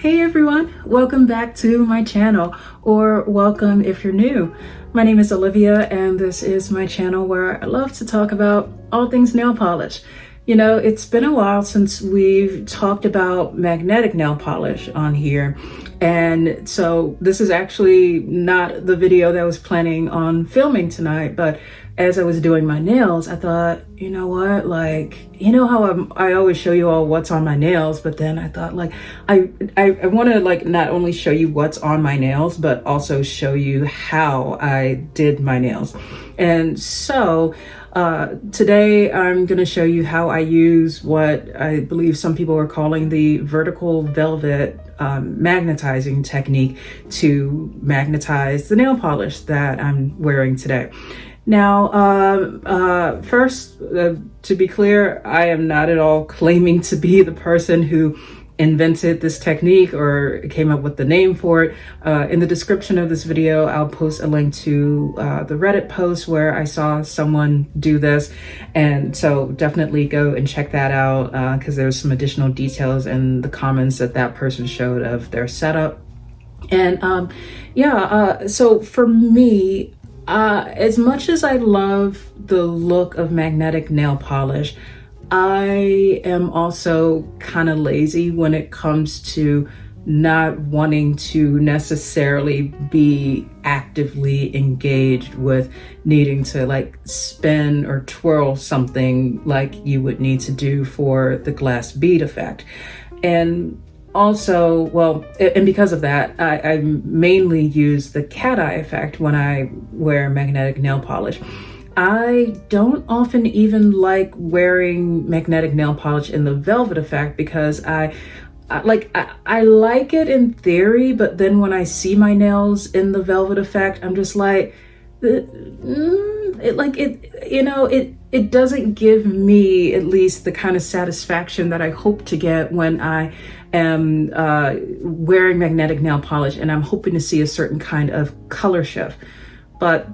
Hey everyone, welcome back to my channel, or welcome if you're new. My name is Olivia and this is my channel where I love to talk about all things nail polish. You know, it's been a while since we've talked about magnetic nail polish on here, and so this is actually not the video that I was planning on filming tonight, but as I was doing my nails, I thought, you know what, like, you know how I always show you all what's on my nails, but then I thought, like, I want to, like, not only show you what's on my nails, but also show you how I did my nails. And so today I'm going to show you how I use what I believe some people are calling the vertical velvet magnetizing technique to magnetize the nail polish that I'm wearing today. Now, first, to be clear, I am not at all claiming to be the person who invented this technique or came up with the name for it. In the description of this video, I'll post a link to the Reddit post where I saw someone do this. And so definitely go and check that out because there's some additional details in the comments that that person showed of their setup. And so for me, as much as I love the look of magnetic nail polish, I am also kind of lazy when it comes to not wanting to necessarily be actively engaged with needing to like spin or twirl something like you would need to do for the glass bead effect. And also, well, and because of that, I mainly use the cat eye effect when I wear magnetic nail polish. I don't often even like wearing magnetic nail polish in the velvet effect because I like it in theory, but then when I see my nails in the velvet effect, I'm just like, it doesn't give me at least the kind of satisfaction that I hope to get when I am wearing magnetic nail polish and I'm hoping to see a certain kind of color shift. But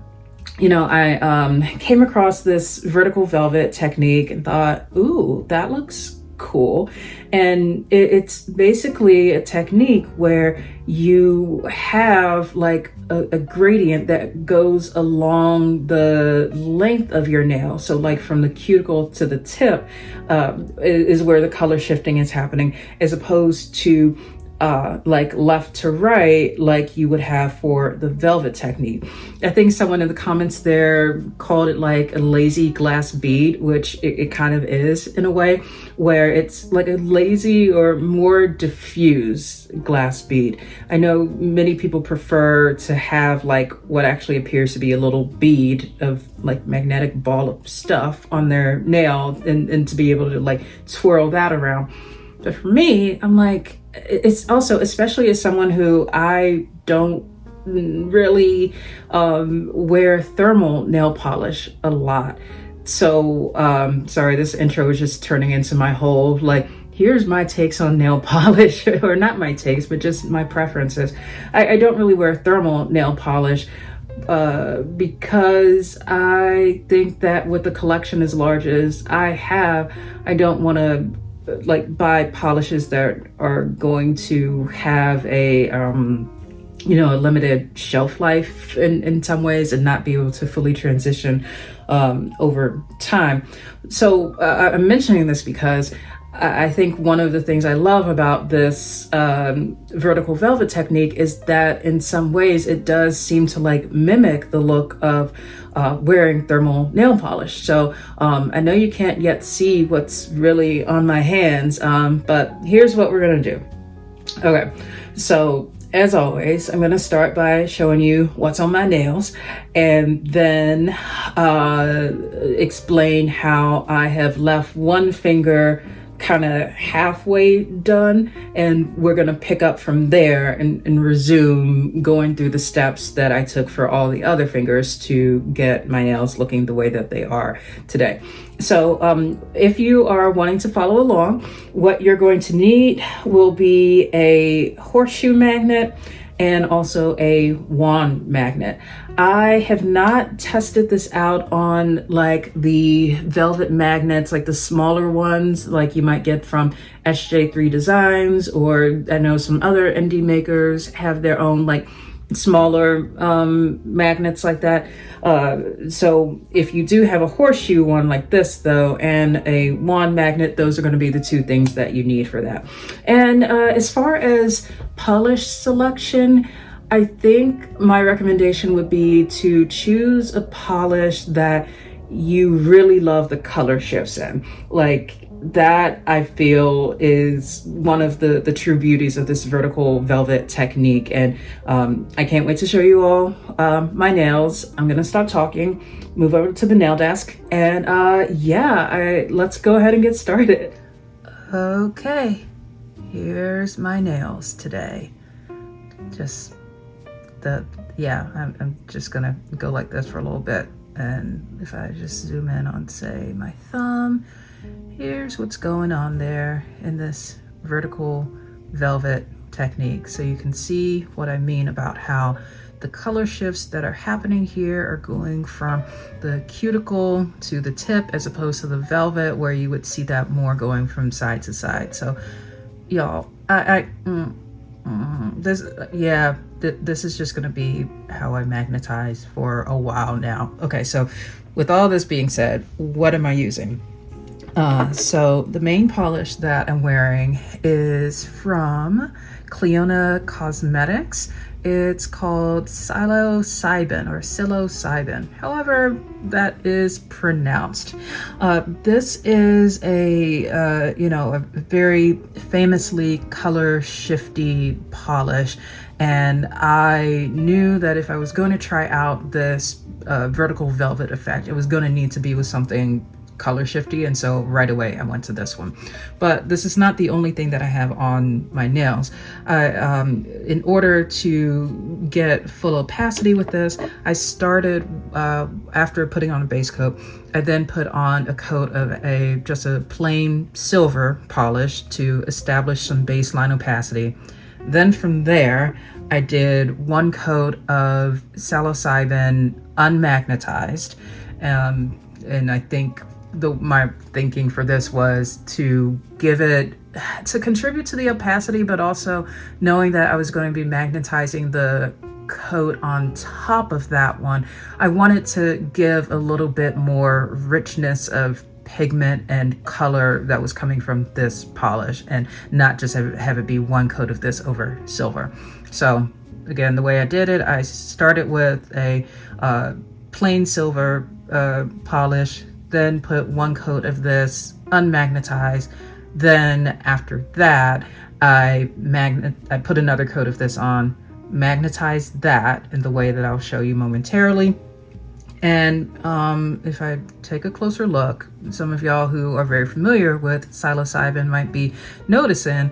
you know, I came across this vertical velvet technique and thought, ooh, that looks cool. And it's basically a technique where you have like a gradient that goes along the length of your nail. So like from the cuticle to the tip is where the color shifting is happening, as opposed to like left to right, like you would have for the velvet technique. I think someone in the comments there called it like a lazy glass bead, which it kind of is in a way, where it's like a lazy or more diffuse glass bead. I know many people prefer to have like what actually appears to be a little bead of like magnetic ball of stuff on their nail and to be able to like twirl that around. But for me, I'm like, it's also, especially as someone who I don't really wear thermal nail polish a lot. So, sorry, this intro is just turning into my whole, like, here's my takes on nail polish, or not my takes, but just my preferences. I don't really wear thermal nail polish because I think that with the collection as large as I have, I don't want to like buy polishes that are going to have a a limited shelf life in some ways and not be able to fully transition over time. So I'm mentioning this because I think one of the things I love about this vertical velvet technique is that in some ways it does seem to like mimic the look of wearing thermal nail polish. So I know you can't yet see what's really on my hands, but here's what we're gonna do. Okay, so as always, I'm gonna start by showing you what's on my nails and then explain how I have left one finger kind of halfway done, and we're gonna pick up from there and resume going through the steps that I took for all the other fingers to get my nails looking the way that they are today. So if you are wanting to follow along, what you're going to need will be a horseshoe magnet and also a wand magnet. I have not tested this out on like the velvet magnets, like the smaller ones, like you might get from SJ3 Designs, or I know some other indie makers have their own like smaller magnets like that. So if you do have a horseshoe one like this though, and a wand magnet, those are going to be the two things that you need for that. And as far as polish selection, I think my recommendation would be to choose a polish that you really love the color shifts in. Like that, I feel, is one of the true beauties of this vertical velvet technique. And I can't wait to show you all my nails. I'm gonna stop talking, move over to the nail desk, and let's go ahead and get started. Okay, here's my nails today. I'm just gonna go like this for a little bit. And if I just zoom in on, say, my thumb, here's what's going on there in this vertical velvet technique. So you can see what I mean about how the color shifts that are happening here are going from the cuticle to the tip, as opposed to the velvet where you would see that more going from side to side. So y'all, this is just gonna be how I magnetize for a while now. Okay, so with all this being said, what am I using? So the main polish that I'm wearing is from Cleona Cosmetics. It's called psilocybin or psilocybin, however that is pronounced. This is a very famously color shifty polish, and I knew that if I was going to try out this vertical velvet effect, it was going to need to be with something color shifty, and so right away I went to this one. But this is not the only thing that I have on my nails. In order to get full opacity with this, I started after putting on a base coat, I then put on a coat of just a plain silver polish to establish some baseline opacity. Then from there, I did one coat of psilocybin unmagnetized, and I think my thinking for this was to contribute to the opacity, but also knowing that I was going to be magnetizing the coat on top of that one, I wanted to give a little bit more richness of pigment and color that was coming from this polish, and not just have it be one coat of this over silver. So again, the way I did it, I started with a plain silver polish, then put one coat of this unmagnetized. Then after that, I put another coat of this on, magnetized that in the way that I'll show you momentarily. And if I take a closer look, some of y'all who are very familiar with psilocybin might be noticing,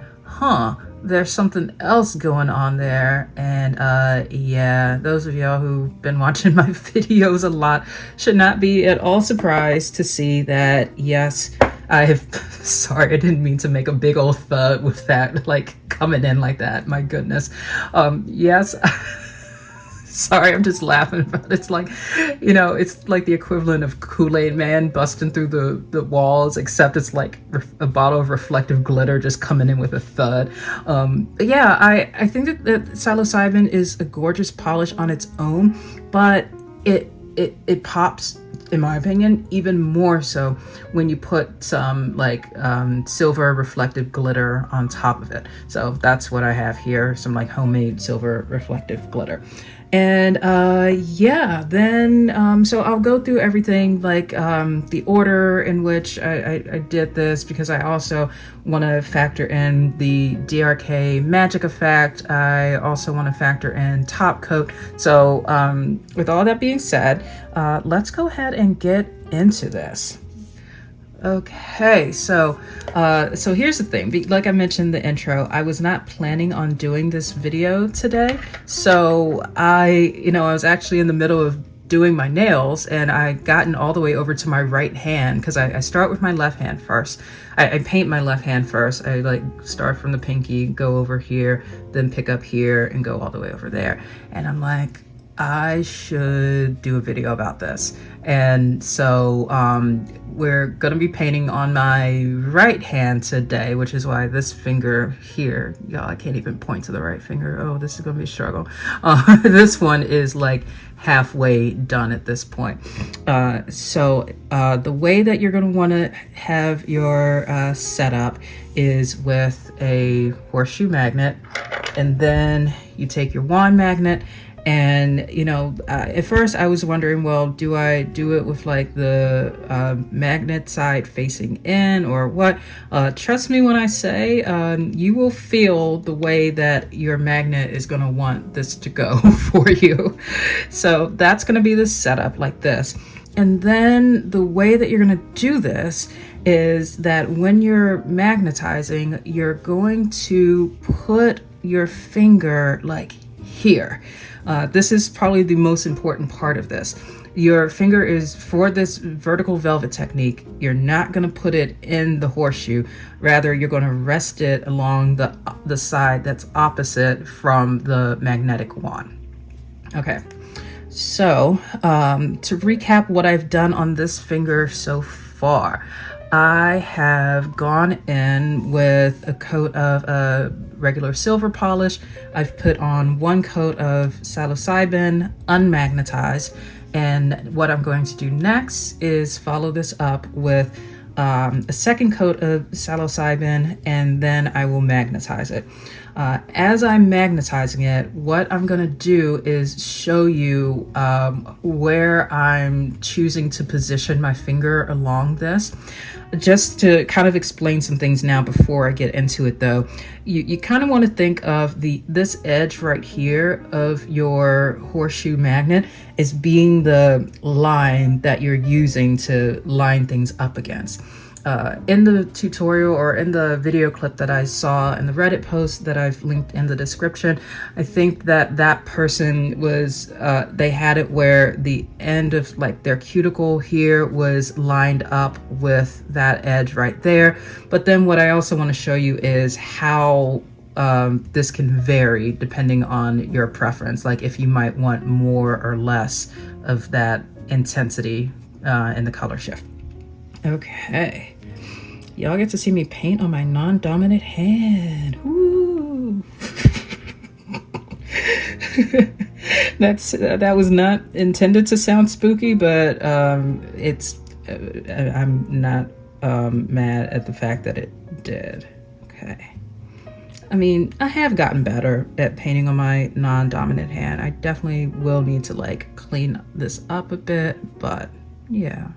there's something else going on there. And those of y'all who've been watching my videos a lot should not be at all surprised to see that, yes, sorry, I didn't mean to make a big old thud with that, like coming in like that, my goodness. Yes. Sorry, I'm just laughing about it. It's like, it's like the equivalent of Kool-Aid Man busting through the walls, except it's like a bottle of reflective glitter just coming in with a thud. I think that psilocybin is a gorgeous polish on its own, but it pops, in my opinion, even more so when you put some like silver reflective glitter on top of it. So that's what I have here, some like homemade silver reflective glitter. And so I'll go through everything, like the order in which I did this, because I also want to factor in the DRK magic effect. I also want to factor in top coat. So with all that being said, let's go ahead and get into this. Okay, so here's the thing. Like I mentioned in the intro, I was not planning on doing this video today. So I was actually in the middle of doing my nails, and I gotten all the way over to my right hand, because I start with my left hand first. I paint my left hand first. I like start from the pinky, go over here, then pick up here and go all the way over there. And I'm like, I should do a video about this. And so we're gonna be painting on my right hand today, which is why this finger here, y'all, I can't even point to the right finger. Oh, this is gonna be a struggle. This one is like halfway done at this point. So the way that you're gonna wanna have your setup is with a horseshoe magnet, and then you take your wand magnet. And, you know, at first I was wondering, well, do I do it with like the magnet side facing in or what? Trust me when I say you will feel the way that your magnet is going to want this to go for you. So that's going to be the setup like this. And then the way that you're going to do this is that when you're magnetizing, you're going to put your finger like here. This is probably the most important part of this. Your finger is, for this vertical velvet technique, you're not going to put it in the horseshoe. Rather, you're going to rest it along the side that's opposite from the magnetic wand. Okay, so to recap what I've done on this finger so far, I have gone in with a coat of a regular silver polish. I've put on 1 coat of psilocybin unmagnetized, and what I'm going to do next is follow this up with a 2nd coat of psilocybin, and then I will magnetize it. As I'm magnetizing it, what I'm going to do is show you where I'm choosing to position my finger along this. Just to kind of explain some things now before I get into it though, you kind of want to think of this edge right here of your horseshoe magnet as being the line that you're using to line things up against. In the tutorial or in the video clip that I saw in the Reddit post that I've linked in the description, I think that person was, they had it where the end of like their cuticle here was lined up with that edge right there. But then what I also want to show you is how this can vary depending on your preference, like if you might want more or less of that intensity in the color shift. Okay, y'all get to see me paint on my non-dominant hand. Woo! That was not intended to sound spooky, but it's I'm not mad at the fact that it did. Okay. I mean, I have gotten better at painting on my non-dominant hand. I definitely will need to like clean this up a bit, but yeah.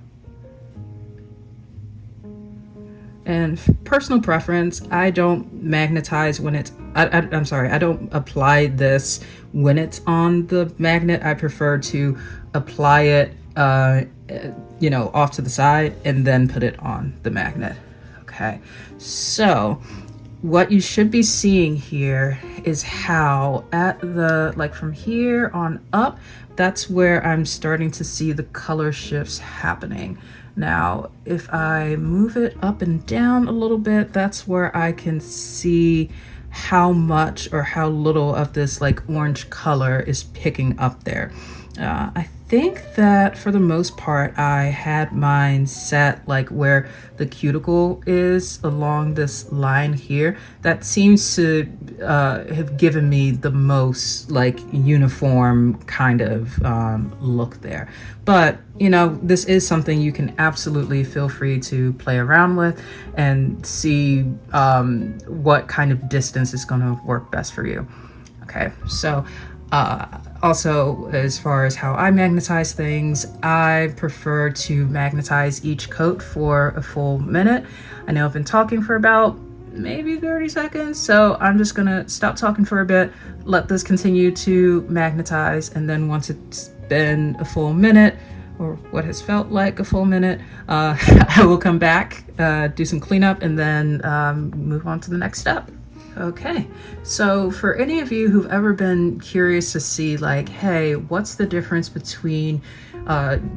And personal preference, I don't magnetize when it's, I'm sorry, I don't apply this when it's on the magnet. I prefer to apply it, you know, off to the side and then put it on the magnet. Okay, so what you should be seeing here is how at the, like from here on up, that's where I'm starting to see the color shifts happening. Now, if I move it up and down a little bit, that's where I can see how much or how little of this like orange color is picking up there. I think that for the most part, I had mine set like where the cuticle is along this line here. That seems to have given me the most like uniform kind of look there. But, you know, this is something you can absolutely feel free to play around with and see what kind of distance is going to work best for you. Okay, so also, as far as how I magnetize things, I prefer to magnetize each coat for a full minute. I know I've been talking for about maybe 30 seconds, so I'm just gonna stop talking for a bit, let this continue to magnetize, and then once it's been a full minute, or what has felt like a full minute, I will come back, do some cleanup, and then move on to the next step. Okay, so for any of you who've ever been curious to see like, hey, what's the difference between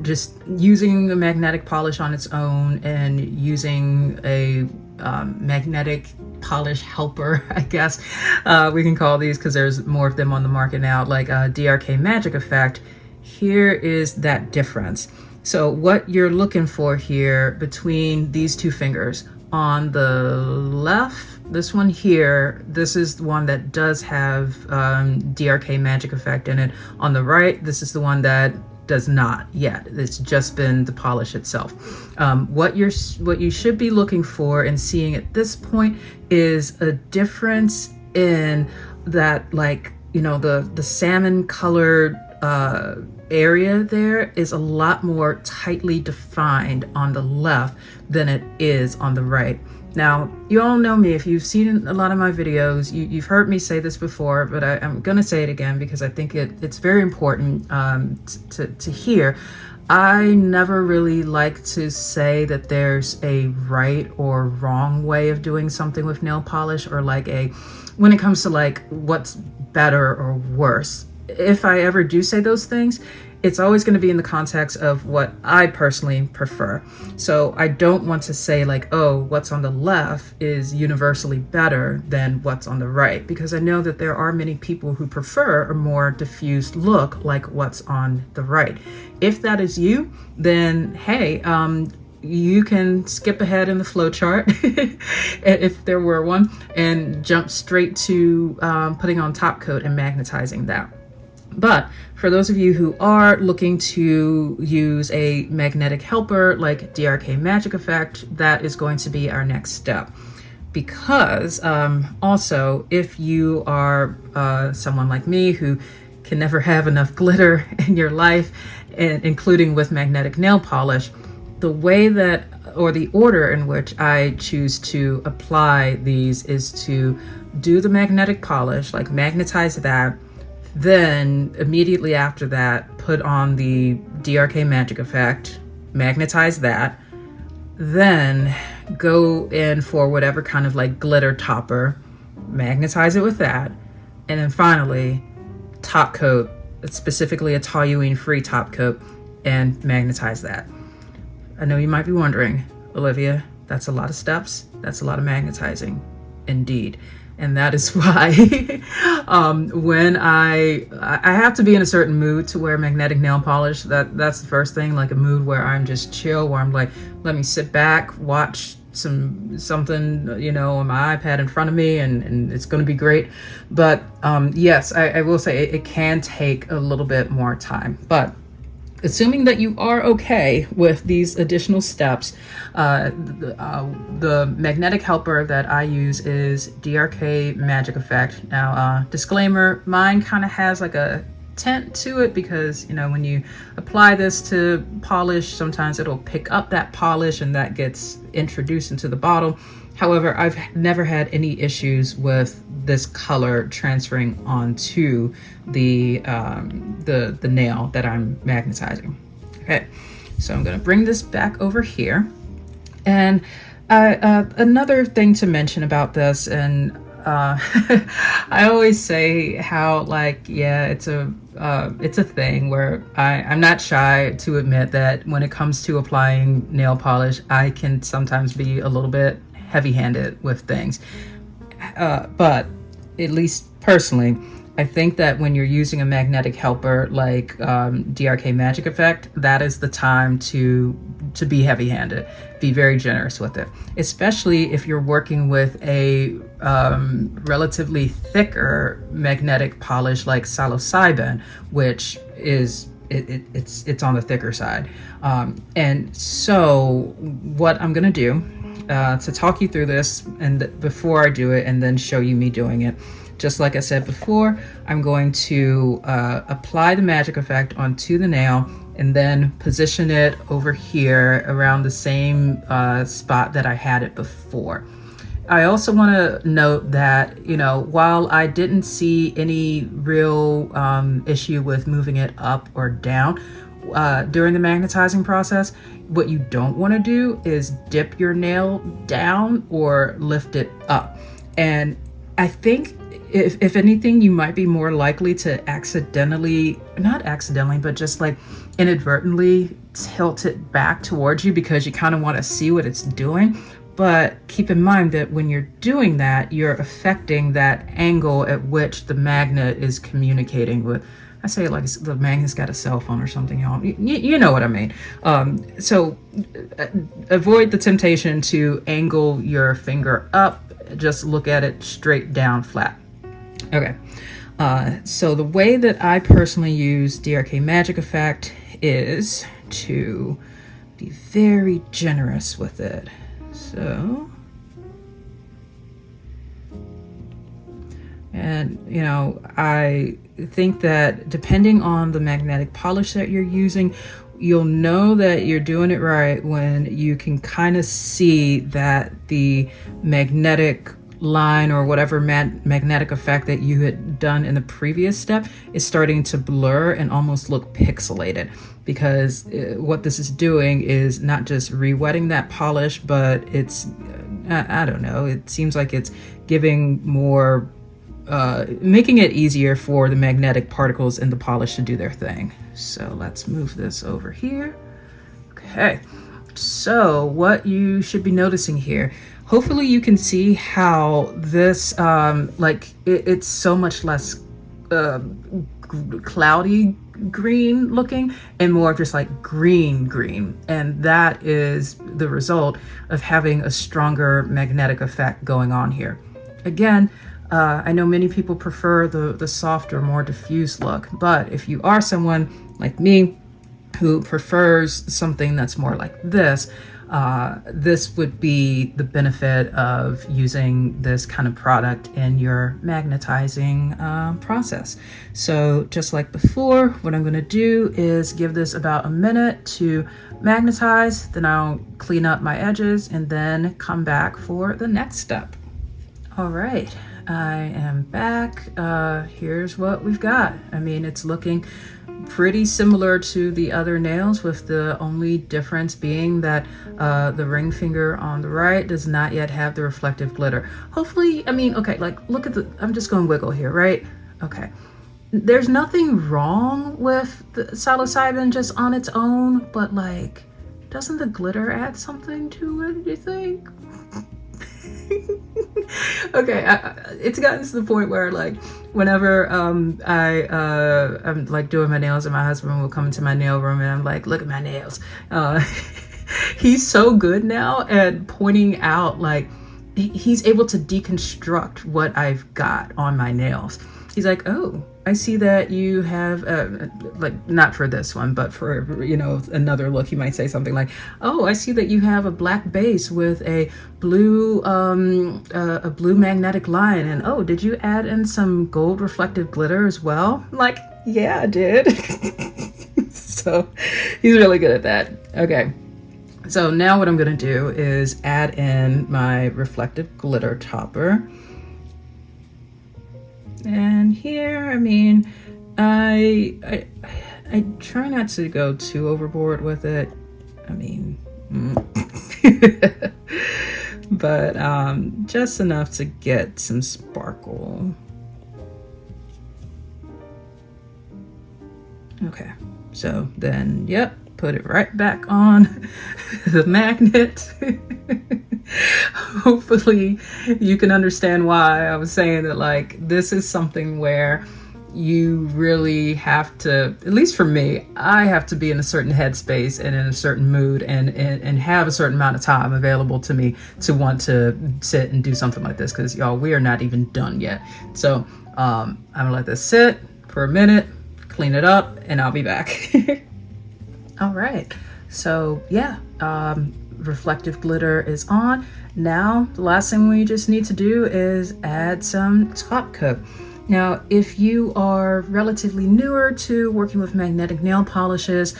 just using a magnetic polish on its own and using a magnetic polish helper, I guess we can call these, because there's more of them on the market now, like DRK Magic Effect. Here is that difference. So what you're looking for here between these two fingers, on the left, this one here, this is the one that does have DRK Magic Effect in it. On the right, this is the one that does not yet. It's just been the polish itself. What you should be looking for and seeing at this point is a difference in that, like, you know, the salmon colored area there is a lot more tightly defined on the left than it is on the right. Now, you all know me. If you've seen a lot of my videos, you've heard me say this before, but I'm going to say it again because I think it's very important to hear. I never really like to say that there's a right or wrong way of doing something with nail polish, or like when it comes to like what's better or worse. If I ever do say those things, it's always going to be in the context of what I personally prefer. So I don't want to say like, oh, what's on the left is universally better than what's on the right, because I know that there are many people who prefer a more diffused look like what's on the right. If that is you, then hey, you can skip ahead in the flow chart if there were one, and jump straight to putting on top coat and magnetizing that. But for those of you who are looking to use a magnetic helper like DRK Magic Effect, that is going to be our next step. Because also, if you are someone like me who can never have enough glitter in your life, and including with magnetic nail polish, the way that, or the order in which I choose to apply these is to do the magnetic polish, like magnetize that, then immediately after that, put on the DRK Magic Effect, magnetize that, then go in for whatever kind of like glitter topper, magnetize it with that, and then finally top coat, specifically a toluene free top coat, and magnetize that. I know you might be wondering, Olivia, that's a lot of steps, that's a lot of magnetizing. Indeed. And that is why when I have to be in a certain mood to wear magnetic nail polish, that's the first thing, like a mood where I'm just chill, where I'm like, let me sit back, watch something, you know, on my iPad in front of me, and it's going to be great. But yes, I will say it can take a little bit more time. But assuming that you are okay with these additional steps, the magnetic helper that I use is DRK Magic Effect. Now, disclaimer, mine kind of has like a tint to it because, you know, when you apply this to polish, sometimes it'll pick up that polish and that gets introduced into the bottle. However, I've never had any issues with this color transferring onto the nail that I'm magnetizing. Okay, so I'm going to bring this back over here. And another thing to mention about this, and I always say how, like, yeah, it's a thing where I'm not shy to admit that when it comes to applying nail polish, I can sometimes be a little bit heavy-handed with things. But at least personally, I think that when you're using a magnetic helper like DRK Magic Effect, that is the time to be heavy-handed. Be very generous with it, especially if you're working with a relatively thicker magnetic polish like psilocybin, which is it's on the thicker side. And so what I'm gonna do to talk you through this, and before I do it, and then show you me doing it, just like I said before, I'm going to apply the magic effect onto the nail and then position it over here around the same spot that I had it before. I also want to note that, you know, while I didn't see any real issue with moving it up or down during the magnetizing process, what you don't want to do is dip your nail down or lift it up. And I think if anything, you might be more likely to accidentally, not accidentally, but just like inadvertently tilt it back towards you because you kind of want to see what it's doing. But keep in mind that when you're doing that, you're affecting that angle at which the magnet is communicating with. I say it like the magnet's got a cell phone or something, y'all. You know what I mean. So avoid the temptation to angle your finger up. Just look at it straight down flat. Okay. So the way that I personally use DRK Magic Effect is to be very generous with it. So, and you know, I think that depending on the magnetic polish that you're using, you'll know that you're doing it right when you can kind of see that the magnetic line or whatever magnetic effect that you had done in the previous step is starting to blur and almost look pixelated, because what this is doing is not just re-wetting that polish, but it's I don't know, it seems like it's giving more making it easier for the magnetic particles in the polish to do their thing. So let's move this over here. Okay, so what you should be noticing here, hopefully you can see how this it's so much less cloudy green looking and more just like green, and that is the result of having a stronger magnetic effect going on here. Again, I know many people prefer the softer, more diffuse look, but if you are someone like me who prefers something that's more like this, this would be the benefit of using this kind of product in your magnetizing process. So just like before, what I'm going to do is give this about a minute to magnetize, then I'll clean up my edges and then come back for the next step. All right, I am back. Here's what we've got. I mean, it's looking pretty similar to the other nails, with the only difference being that the ring finger on the right does not yet have the reflective glitter. Hopefully, I mean, okay, like look at I'm just going to wiggle here, right? Okay. There's nothing wrong with the psilocybin just on its own, but like, doesn't the glitter add something to it, do you think? Okay, it's gotten to the point where like whenever I'm like doing my nails and my husband will come into my nail room and I'm like, look at my nails. He's so good now at pointing out, like he's able to deconstruct what I've got on my nails. He's like, oh, I see that you have, like, not for this one, but for, you know, another look, he might say something like, oh, I see that you have a black base with a blue magnetic line. And, oh, did you add in some gold reflective glitter as well? I'm like, yeah, I did. So he's really good at that. Okay. So now what I'm going to do is add in my reflective glitter topper. And here, I mean, I try not to go too overboard with it. I mean, but just enough to get some sparkle. Okay, so then, yep, put it right back on the magnet. Hopefully you can understand why I was saying that, like, this is something where you really have to, at least for me, I have to be in a certain headspace and in a certain mood and have a certain amount of time available to me to want to sit and do something like this, because y'all, we are not even done yet. So I'm gonna let this sit for a minute, clean it up, and I'll be back. All right, so yeah, reflective glitter is on. Now, the last thing we just need to do is add some top coat. Now, if you are relatively newer to working with magnetic nail polishes,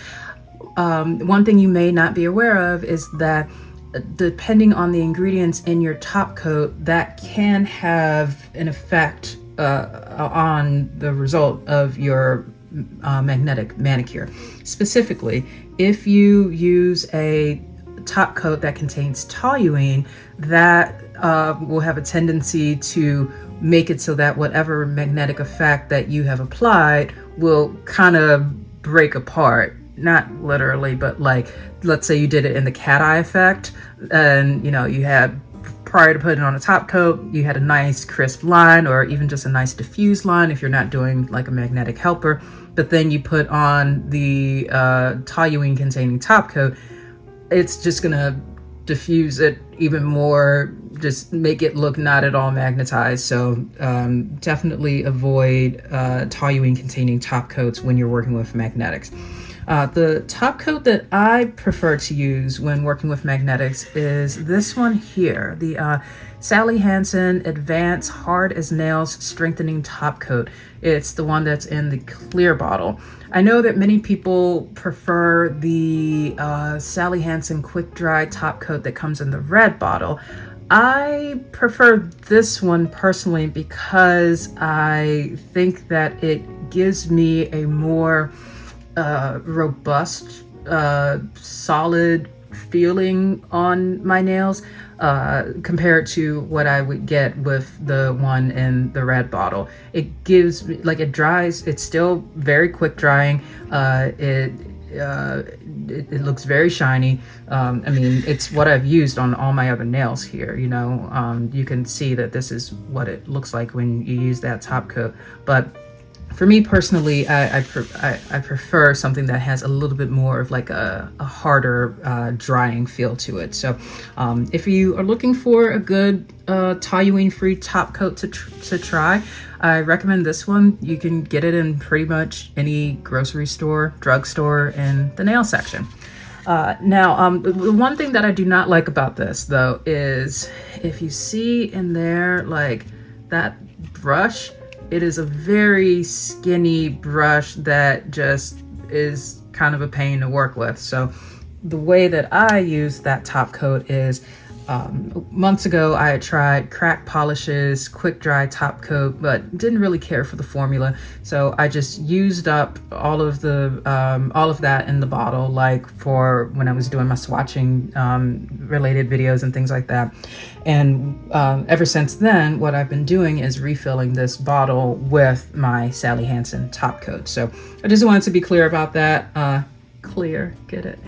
one thing you may not be aware of is that depending on the ingredients in your top coat, that can have an effect on the result of your magnetic manicure. Specifically, if you use a top coat that contains toluene, that will have a tendency to make it so that whatever magnetic effect that you have applied will kind of break apart. Not literally, but like, let's say you did it in the cat eye effect, and you had, prior to putting on a top coat, you had a nice crisp line, or even just a nice diffused line if you're not doing like a magnetic helper. But then you put on the toluene containing top coat, it's just gonna diffuse it even more, just make it look not at all magnetized. So definitely avoid toluene containing top coats when you're working with magnetics. The top coat that I prefer to use when working with magnetics is this one here, the Sally Hansen Advanced Hard as Nails Strengthening Top Coat. It's the one that's in the clear bottle. I know that many people prefer the Sally Hansen Quick Dry Top Coat that comes in the red bottle. I prefer this one personally because I think that it gives me a more robust, solid feeling on my nails compared to what I would get with the one in the red bottle. It gives me, like, it dries, it's still very quick drying. It looks very shiny. I mean, it's what I've used on all my other nails here, you can see that this is what it looks like when you use that top coat. But for me personally, I prefer something that has a little bit more of like a harder drying feel to it. So if you are looking for a good toluene-free top coat to try, I recommend this one. You can get it in pretty much any grocery store, drugstore, in the nail section. Now, the one thing that I do not like about this though is if you see in there like that brush, it is a very skinny brush that just is kind of a pain to work with. So the way that I use that top coat is months ago I had tried Crack Polish's Quick Dry Top Coat, but didn't really care for the formula. So I just used up all of that in the bottle, like for when I was doing my swatching related videos and things like that. And ever since then, what I've been doing is refilling this bottle with my Sally Hansen top coat. So I just wanted to be clear about that. Clear, get it?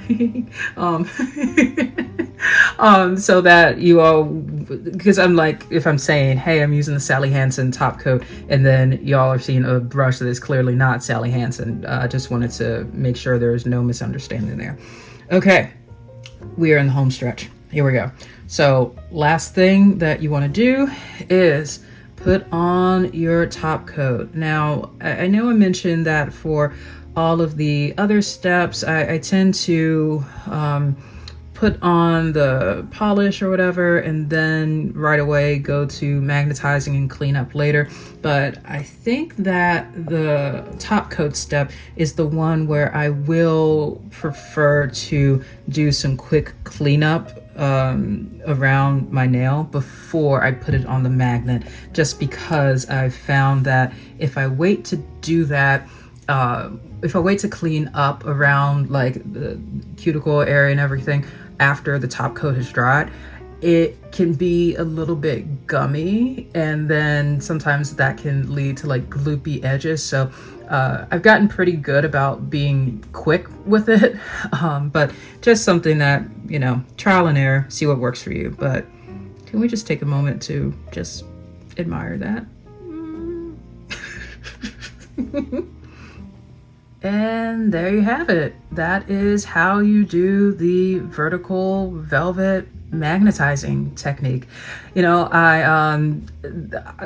So that you all, because I'm like, if I'm saying, hey, I'm using the Sally Hansen top coat, and then y'all are seeing a brush that is clearly not Sally Hansen, I just wanted to make sure there's no misunderstanding there. Okay, we are in the home stretch. Here we go. So last thing that you want to do is put on your top coat. Now, I know I mentioned that for all of the other steps, I tend to put on the polish or whatever, and then right away go to magnetizing and clean up later. But I think that the top coat step is the one where I will prefer to do some quick cleanup around my nail before I put it on the magnet, just because I've found that if I wait to do that, if I wait to clean up around like the cuticle area and everything after the top coat has dried, it can be a little bit gummy, and then sometimes that can lead to like gloopy edges. So I've gotten pretty good about being quick with it, but just something that, trial and error, see what works for you. But can we just take a moment to just admire that? And there you have it. That is how you do the vertical velvet magnetizing technique.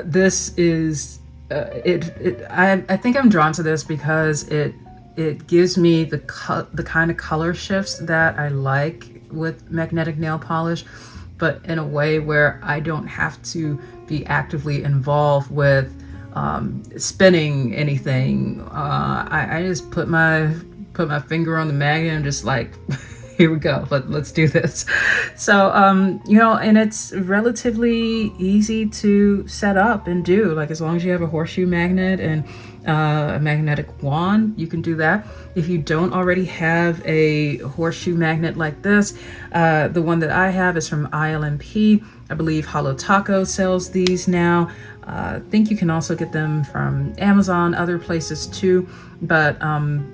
This is I think I'm drawn to this because it gives me the kind of color shifts that I like with magnetic nail polish, but in a way where I don't have to be actively involved with spinning anything. I just put my finger on the magnet and just like, here we go, let's do this. So and it's relatively easy to set up and do. Like, as long as you have a horseshoe magnet and a magnetic wand, you can do that. If you don't already have a horseshoe magnet like this, the one that I have is from ILMP. I believe Holo Taco sells these now. I think you can also get them from Amazon, other places too. But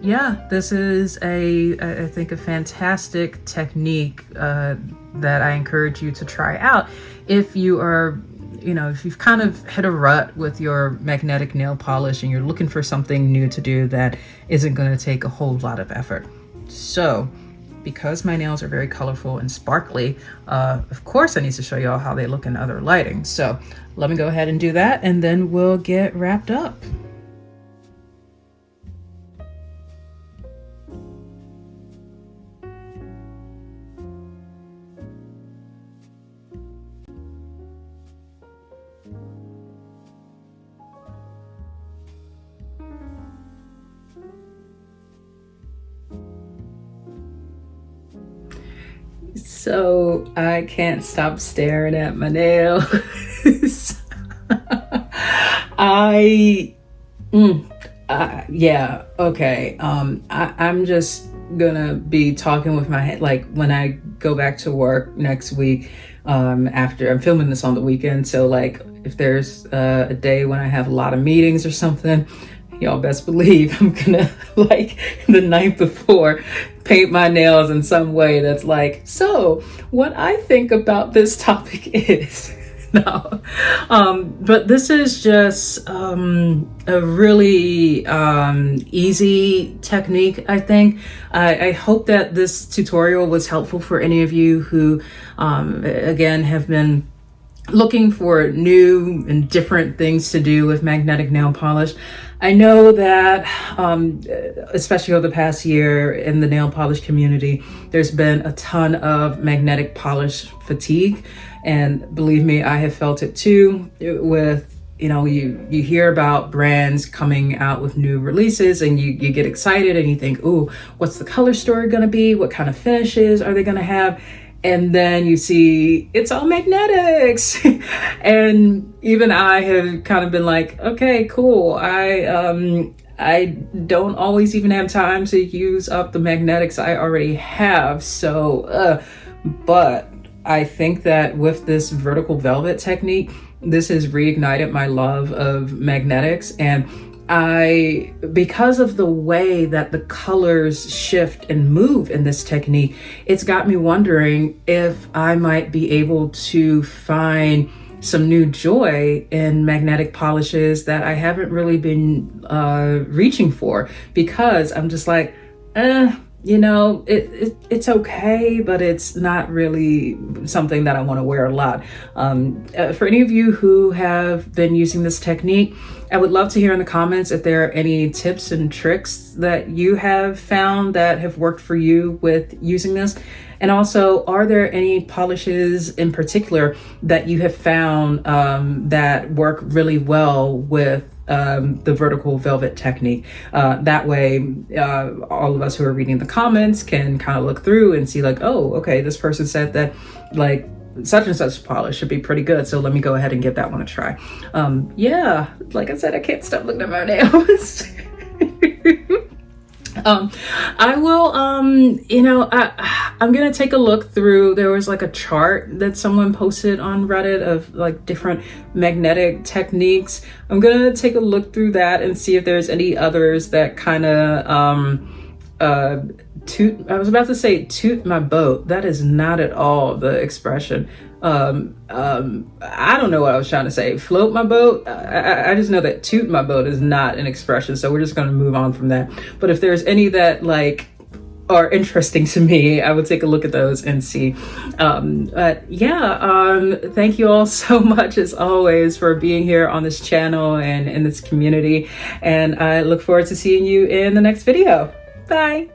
yeah, this is I think a fantastic technique that I encourage you to try out if you are, if you've kind of hit a rut with your magnetic nail polish and you're looking for something new to do that isn't going to take a whole lot of effort. So because my nails are very colorful and sparkly, of course I need to show y'all how they look in other lighting. So let me go ahead and do that, and then we'll get wrapped up. So I can't stop staring at my nails. Yeah, okay. I'm just gonna be talking with my head, like when I go back to work next week, after I'm filming this on the weekend. So like if there's a day when I have a lot of meetings or something, y'all best believe I'm gonna, like the night before, paint my nails in some way that's like, so what I think about this topic is. No, but this is just a really easy technique, I think. I hope that this tutorial was helpful for any of you who, again, have been looking for new and different things to do with magnetic nail polish. I know that, especially over the past year in the nail polish community, there's been a ton of magnetic polish fatigue. And believe me, I have felt it too with, you hear about brands coming out with new releases and you get excited and you think, ooh, what's the color story gonna be? What kind of finishes are they gonna have? And then you see it's all magnetics. And even I have kind of been like, okay, cool. I don't always even have time to use up the magnetics I already have. So, but I think that with this vertical velvet technique, this has reignited my love of magnetics. And because of the way that the colors shift and move in this technique, it's got me wondering if I might be able to find some new joy in magnetic polishes that I haven't really been reaching for, because I'm just like, it's okay, but it's not really something that I want to wear a lot. For any of you who have been using this technique, I would love to hear in the comments if there are any tips and tricks that you have found that have worked for you with using this. And also, are there any polishes in particular that you have found that work really well with the vertical velvet technique? That way, all of us who are reading the comments can kind of look through and see like, oh, okay, this person said that like such and such polish should be pretty good, so let me go ahead and give that one a try. Yeah, like I said, I can't stop looking at my nails. I will, I'm gonna take a look through. There was like a chart that someone posted on Reddit of like different magnetic techniques. I'm gonna take a look through that and see if there's any others that kind of, I was about to say toot my boat. That is not at all the expression. I don't know what I was trying to say. Float my boat. I just know that toot my boat is not an expression. So we're just going to move on from that. But if there's any that like are interesting to me, I would take a look at those and see. But yeah, thank you all so much as always for being here on this channel and in this community. And I look forward to seeing you in the next video. Bye.